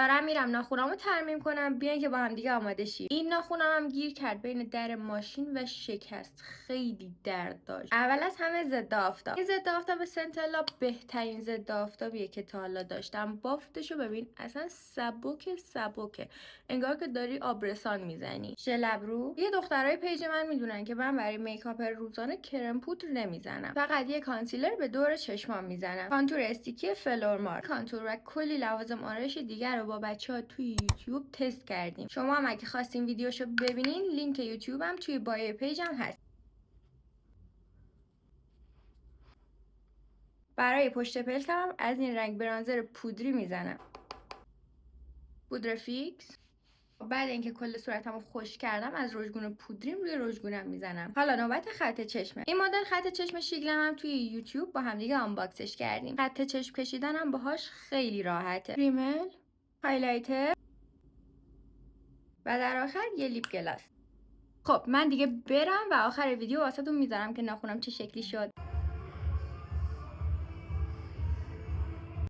دارم میرم ناخونامو ترمیم کنم، بیاین که با هم دیگه آماده شیم. این ناخونم هم گیر کرد بین در ماشین و شکست. خیلی درد داشت. اول از همه ضد آفتاب. این ضد آفتاب سنتلا بهترین ضد آفتابیه که تا حالا داشتم. بافتشو ببین، اصلا سبکه. انگار که داری آبرسان میزنی. ژل ابرو. یه دخترای پیج من میدونن که من برای میکاپ روزانه کرم پودر نمیزنم. فقط یه کانسیلر به دور چشمام میزنم. کانتور استیکی فلورمارک. کانتور و کلی لوازم آرایش دیگر رو با بچه‌ها توی یوتیوب تست کردیم. شما هم اگه خواستین ویدیوشو ببینین، لینک یوتیوبم توی بایو پیجم هست. برای پشت پلکم از این رنگ برانزر پودری میزنم. پودر فیکس. بعد اینکه کل صورتمو خوش کردم، از رژگون پودریم روی رژگونم میزنم. حالا نوبت خط چشمه. این مدل خط چشم شیگلم هم توی یوتیوب با هم دیگه آنباکسش کردیم. خط چشم کشیدنم باهاش خیلی راحته. ریمل، هایلایتر و در آخر یه لیپ گلاس. خب من دیگه برم و آخر ویدیو واسهتون میذارم که ناخونم چه شکلی شد.